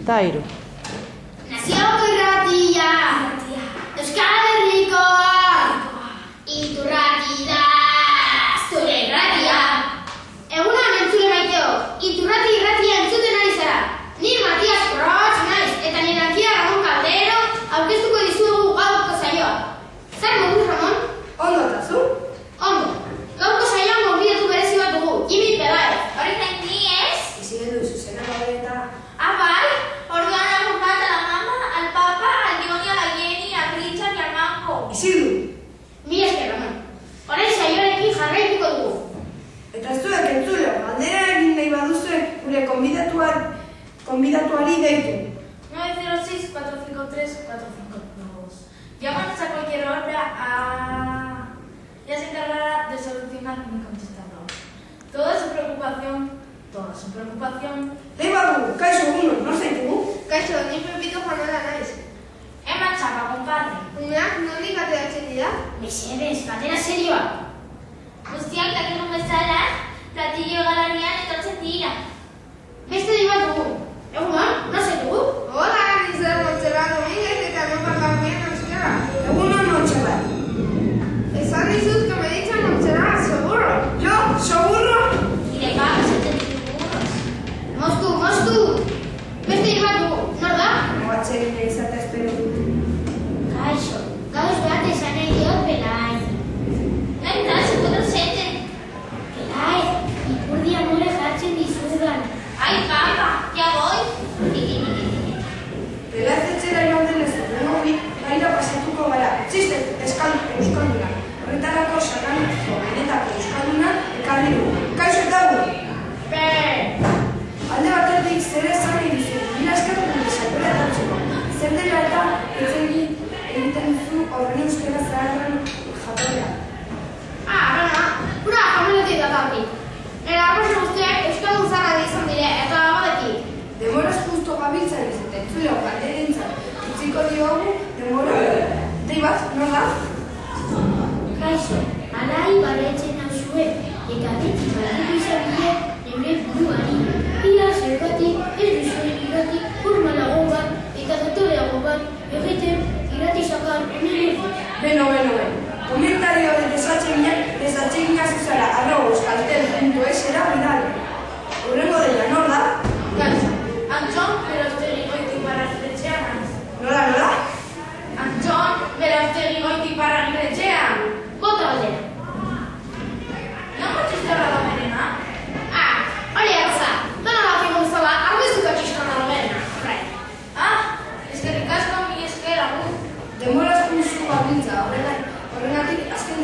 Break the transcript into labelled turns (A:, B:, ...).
A: eta 3.
B: Nazioko irratia, Euskal Herrikoa, Iturrati da, zure irratia. Egunan entzule maiteo, Iturrati irratia entzuten ari zara. Ni Matias Roch naiz, eta nire ankia Ramon Caldero aurkeztuko dizuegu gaurko saioa. Zer moduz, Ramon?
C: Ondo eta zu?
B: Ondo. Gaurko saioan gonbidatu berezi bat dugu, Jimmy Pelaez.
D: Hori zain ni ez?
C: Izigendu zuzena gabe eta...
D: Bai, orduan apuntat a la mama, al papa, al Johnny, a la Jenny, a Richard y al Marco.
C: Izidu!
B: Mila esker, Ramon. Orain saioarekin jarraituko dugu.
C: Eta zuek entzule, galdera egin nahi baduzue gure konbidatuari deitu.
D: 906-453-452. Llámanos a cualquier hora a... Ya se encargará de solucionar mi contestador. Toda su preocupación...
C: Dei badu, kaixo egunon, nor zaitugu?
B: Kaixo, ni Pepito Juanola naiz.
D: Ema txapa, compadre.
B: Umeak nondik ateratzen dira?
D: Mesedez, batera serioa. Guztiak dakigun bezala, platillo galarian etortzen dira.
B: Beste di bat dugu. Egunon, nor zaitugu? Hola, ni zer Montserrat Domínguez eta no parlar bien euskera.
C: Egunon Montserrat.
B: Esan dizut que me dicen Montserrat, seguro.
C: Jo, seguro?
D: Y de pago se te burros.
B: Mostu. Beste di bat dugu. Nor da?
C: Moatxerin izatea espero dut.
D: Kaixo, gauz bat esan nahi diot Pelai. No entras, se puede ausente. Pelai, ipurdia mure jartzen dizudan. Ai, papa, ya voy.
C: Pelaz etxera joan ez dugu bi, gaira pasatuko gara. Txiste, euskalduna. Horretarako sakantzko benetako euskalduna ekarri dugu. Kaixo eta gu! Alde batetik zer esan egizu, mila eskertu gure saioa etortzeko. Zer dela eta ez egiten duzu horren euskera zaharren jatorra.
B: Hura jamonetik datatik. Nera arrosa guztiak euskaldun zarra izan dire eta abadetik.
C: Demoraz justo gabiltzan ez eta entzuleo galderentzat utziko diogu demora. Dei bat, nor da?
D: Kaixo, alai baretzen nauzue, eta beti baditu izabide neure buruari. Ia zergatik, ez duzuen irrati, formalago bat, eta dotoreago bat, egiten irrati sakar onire.
C: Beno. Komentario desatsegina zuzara @euskaltel.es-era bidali. Horrengo dela, nor da?
D: Kaixo, Antxon Berostegi goiti paragretxean.
C: Nola?
D: Antxon Berostegi goiti paragretxean.
B: Bota baldera.
D: Nongo txistorra da berena?
B: Hori erraza. Dona bakiko guztaba, arbezuko txistorra da berena.
D: Eskerrik asko mi esker agur.
C: Demoraz justu gabiltza, horregatik azken